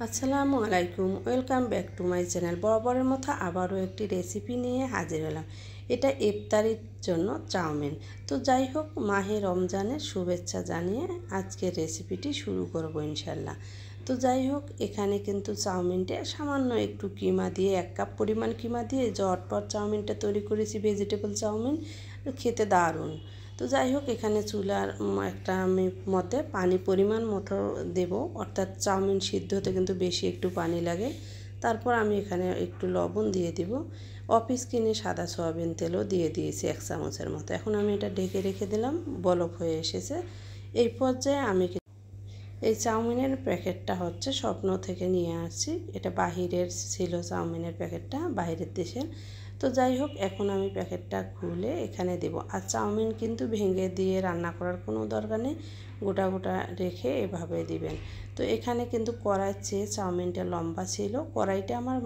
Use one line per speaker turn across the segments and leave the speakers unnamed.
আসসালামু আলাইকুম, welcome back to my channel. বরাবরের মতো আবারও একটি রেসিপি নিয়ে হাজির হলাম। এটা ইফতারির জন্য চাউমিন। তো যাই হোক, মাহে রমজানের শুভেচ্ছা জানিয়ে আজকের রেসিপিটি শুরু করব ইনশাল্লাহ। তো যাই হোক, এখানে কিন্তু চাউমিনটা সামান্য একটু কিমা দিয়ে 1 কাপ পরিমাণ কিমা দিয়ে ঝটপট চাউমিনটা তৈরি করেছি। ভেজিটেবল চাউমিন, খেতে দারুণ। তো যাই হোক, এখানে চুলার একটা আমি মধ্যে পানি পরিমাণ মতো দেব, অর্থাৎ চাউমিন সিদ্ধ হতে কিন্তু বেশি একটু পানি লাগে। তারপর আমি এখানে একটু লবণ দিয়ে দিব, অফিস কিনে সাদা সয়াবিন তেলও দিয়ে দিয়েছি 1 চামচের মতো। এখন আমি এটা ঢেকে রেখে দিলাম, বলক হয়ে এসেছে। এই পর্যায়ে আমি এই চাউমিনের প্যাকেটটা হচ্ছে স্বপ্ন থেকে নিয়ে আসছি। এটা বাহিরের ছিল চাউমিনের প্যাকেটটা, বাইরের দেশের। তো যাই হোক, এখন আমি প্যাকেটটা খুলে এখানে দেব। আর চাউমিন কিন্তু ভেঙে দিয়ে রান্না করার কোনো দরকার নেই, গোটা গোটা রেখে এভাবে দিবেন। তো এখানে কিন্তু কড়াইয়ের চেয়ে চাউমিনটা লম্বা ছিল। কড়াইটা আমার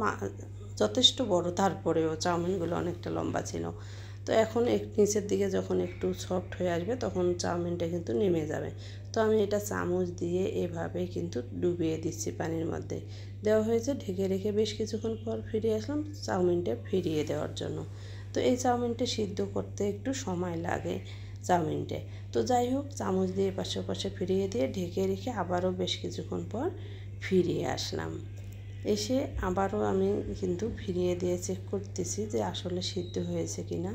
যথেষ্ট বড়, তারপরেও চাউমিনগুলো অনেকটা লম্বা ছিল। তো এখন নিচের দিকে যখন একটু সফট হয়ে আসবে তখন চাউমিনটা কিন্তু নেমে যাবে। তো আমি এটা চামচ দিয়ে এভাবে কিন্তু ডুবিয়ে দিচ্ছি পানির মধ্যে। দেওয়া হয়েছে, ঢেকে রেখে বেশ কিছুক্ষণ পর ফিরে আসলাম চাউমিনটা ফিরিয়ে দেওয়ার জন্য। তো এই চাউমিনটা সিদ্ধ করতে একটু সময় লাগে চাউমিনটা। তো যাই হোক, চামচ দিয়ে পাশে ওপাশে ফিরিয়ে দিয়ে ঢেকে রেখে আবারও বেশ কিছুক্ষণ পর ফিরিয়ে আসলাম। এসে আবারও আমি কিন্তু ফিরিয়ে দিয়ে চেক করতেছি যে আসলে সিদ্ধ হয়েছে কি না।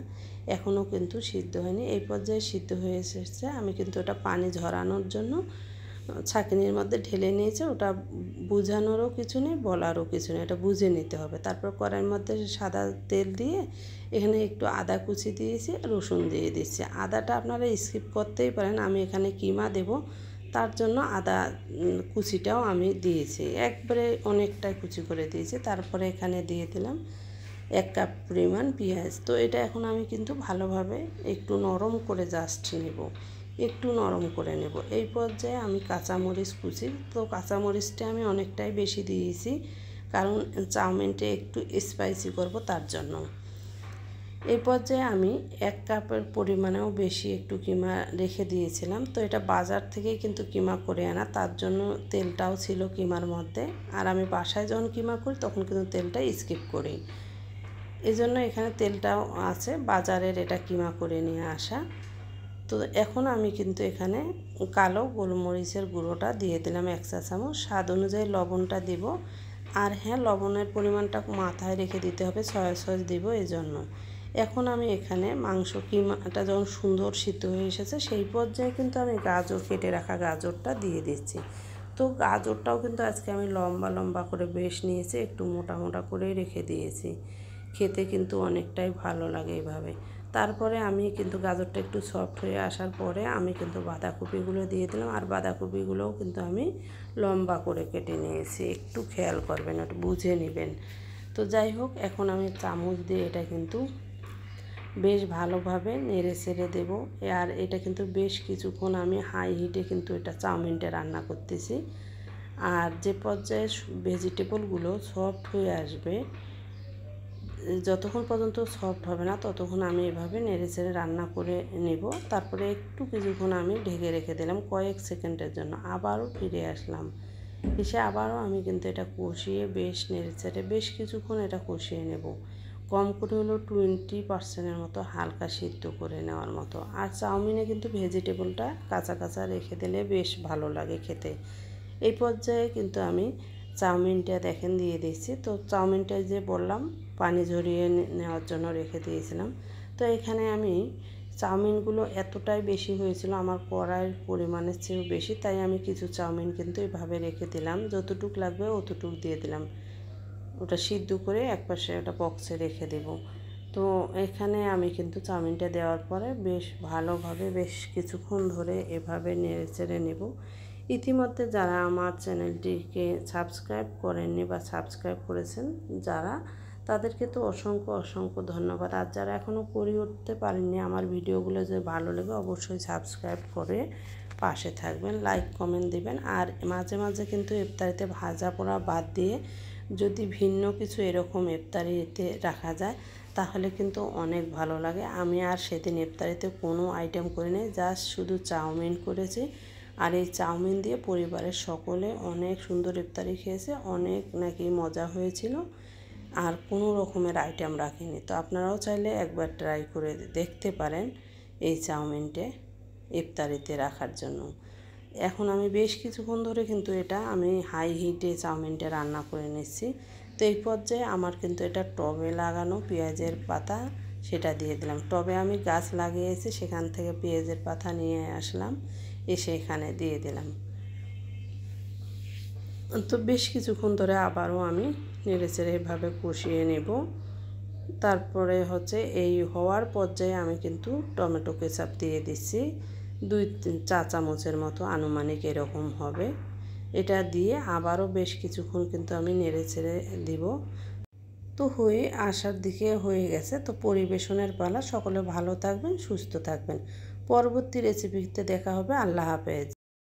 এখনও কিন্তু সিদ্ধ হয়নি। এই পর্যায়ে সিদ্ধ হয়ে এসেছে। আমি কিন্তু ওটা পানি ঝরানোর জন্য ছাঁকনির মধ্যে ঢেলে নিয়েছি। ওটা বুঝানোরও কিছু নেই, বলারও কিছু নেই, এটা বুঝে নিতে হবে। তারপর কড়াইয়ের মধ্যে সাদা তেল দিয়ে এখানে একটু আদা কুচি দিয়েছি, রসুন দিয়ে দিচ্ছি। আদাটা আপনারা স্কিপ করতেই পারেন, আমি এখানে কিমা দেব তার জন্য আদা কুচিটাও আমি দিয়েছি, একবারে অনেকটাই কুচি করে দিয়েছি। তারপরে এখানে দিয়ে দিলাম 1 কাপ পরিমাণ পেঁয়াজ। তো এটা এখন আমি কিন্তু ভালোভাবে একটু নরম করে জাস্ট নেব, একটু নরম করে নেব। এই পর্যায়ে আমি কাঁচামরিচ কুচি, তো কাঁচামরিচটা আমি অনেকটাই বেশি দিয়েছি, কারণ চাউমিনটা একটু স্পাইসি করব তার জন্য। এই পর্যায়ে আমি 1 কাপের পরিমাণেও বেশি একটু কিমা রেখে দিয়েছিলাম। তো এটা বাজার থেকেই কিন্তু কিমা করে আনা, তার জন্য তেলটাও ছিল কিমার মধ্যে। আর আমি বাসায় যখন কিমা করি তখন কিন্তু তেলটা স্কিপ করি, এই জন্য এখানে তেলটাও আছে বাজারের, এটা কিমা করে নিয়ে আসা। তো এখন আমি কিন্তু এখানে কালো গোলমরিচের গুঁড়োটা দিয়ে দিলাম 1 চা চামচ। স্বাদ অনুযায়ী লবণটা দিব। আর হ্যাঁ, লবণের পরিমাণটা মাথায় রেখে দিতে হবে, সয়া সস দিব এই জন্য। এখন আমি এখানে মাংস কিমাটা যখন সুন্দর সিদ্ধ হয়ে এসেছে সেই পর্যায়ে কিন্তু আমি গাজর, কেটে রাখা গাজরটা দিয়ে দিচ্ছি। তো গাজরটাও কিন্তু আজকে আমি লম্বা লম্বা করে বেশ নিয়েছি, একটু মোটা মোটা করে রেখে দিয়েছি। খেতে কিন্তু অনেকটাই ভালো লাগে এভাবে। তারপরে আমি কিন্তু গাজরটা একটু সফট হয়ে আসার পরে আমি কিন্তু বাঁধাকপিগুলো দিয়ে দিলাম। আর বাঁধাকপিগুলোও কিন্তু আমি লম্বা করে কেটে নিয়েছি, একটু খেয়াল করবেন, একটু বুঝে নেবেন। তো যাই হোক, এখন আমি চামচ দিয়ে এটা কিন্তু বেশ ভালোভাবে নেড়ে ছেড়ে দেবো। আর এটা কিন্তু বেশ কিছুক্ষণ আমি হাই হিটে কিন্তু এটা চাউমিনটা রান্না করতেছি। আর যে পর্যায়ে ভেজিটেবলগুলো সফট হয়ে আসবে, যতক্ষণ পর্যন্ত সফট হবে না ততক্ষণ আমি এভাবে নেড়ে চেড়ে রান্না করে নেব। তারপরে একটু কিছুক্ষণ আমি ঢেকে রেখে দিলাম কয়েক সেকেন্ডের জন্য। আবারও ফিরে আসলাম, এসে আবারও আমি কিন্তু এটা কষিয়ে বেশ নেড়ে চেড়ে বেশ কিছুক্ষণ এটা কষিয়ে নেব। কম করে হলেও 20% মতো হালকা সিদ্ধ করে নেওয়ার মতো। আর চাউমিনে কিন্তু ভেজিটেবলটা কাঁচা কাঁচা রেখে দিলে বেশ ভালো লাগে খেতে। এই পর্যায়ে কিন্তু আমি চাউমিনটা দেখেন দিয়ে দিচ্ছি। তো চাউমিনটা যে বললাম পানি ঝরিয়ে নেওয়ার জন্য রেখে দিয়েছিলাম। তো এখানে আমি চাউমিনগুলো এতটাই বেশি হয়েছিল, আমার কড়াইয়ের পরিমাণের চেয়েও বেশি, তাই আমি কিছু চাউমিন কিন্তু এভাবে রেখে দিলাম, যতটুকু লাগবে অতটুকু দিয়ে দিলাম। ওটা সিদ্ধ করে একপাশে ওটা বক্সে রেখে দেব। তো এখানে আমি কিন্তু চাউমিনটা দেওয়ার পরে বেশ ভালোভাবে বেশ কিছুক্ষণ ধরে এভাবে নেড়ে চেড়ে নেব। ইতিমধ্যে যারা আমার চ্যানেলটিকে সাবস্ক্রাইব করেননি বা সাবস্ক্রাইব করেছেন যারা, তাদেরকে তো অসংখ্য অসংখ্য ধন্যবাদ। আর যারা এখনও করে উঠতে পারেননি, আমার ভিডিওগুলো যে ভালো লাগে অবশ্যই সাবস্ক্রাইব করে পাশে থাকবেন, লাইক কমেন্ট দিবেন। আর মাঝে মাঝে কিন্তু ইফতারিতে ভাজা পোড়া বাদ দিয়ে যদি ভিন্ন কিছু এরকম ইফতারিতে রাখা যায় তাহলে কিন্তু অনেক ভালো লাগে। আমি আর সেদিন ইফতারিতে কোনো আইটেম করি নাই, জাস্ট শুধু চাউমিন করেছি, আর এই চাউমিন দিয়ে পরিবারের সকলে অনেক সুন্দর ইফতারি খেয়েছে, অনেক নাকি মজা হয়েছিল, আর কোনো রকমের আইটেম রাখিনি। তো আপনারাও চাইলে একবার ট্রাই করে দেখতে পারেন এই চাউমিনটা ইফতারিতে রাখার জন্য। এখন আমি বেশ কিছুক্ষণ ধরে কিন্তু এটা আমি হাই হিটে চাউমিনটা রান্না করে নিচ্ছি। তো এই পর্যায়ে আমার কিন্তু এটা টবে লাগানো পেঁয়াজের পাতা, সেটা দিয়ে দিলাম। টবে আমি গাছ লাগিয়েছি, সেখান থেকে পেঁয়াজের পাতা নিয়ে আসলাম, এসে এখানে দিয়ে দিলাম। তো বেশ কিছুক্ষণ ধরে আবারও আমি নেড়েচেড়ে এভাবে কষিয়ে নেব। তারপরে হচ্ছে এই হওয়ার পর্যায়ে আমি কিন্তু টমেটো কেচাপ দিয়ে দিচ্ছি, 2 চা চামচের মতো আনুমানিক এরকম হবে। এটা দিয়ে আবারও বেশ কিছুক্ষণ কিন্তু আমি নেড়েচেড়ে দিব। তো হয়ে আসার দিকে হয়ে গেছে। তো পরিবেশনের পালা। সকলে ভালো থাকবেন, সুস্থ থাকবেন। পরবর্তী রেসিপিতে দেখা হবে। আল্লাহ হাফেজ।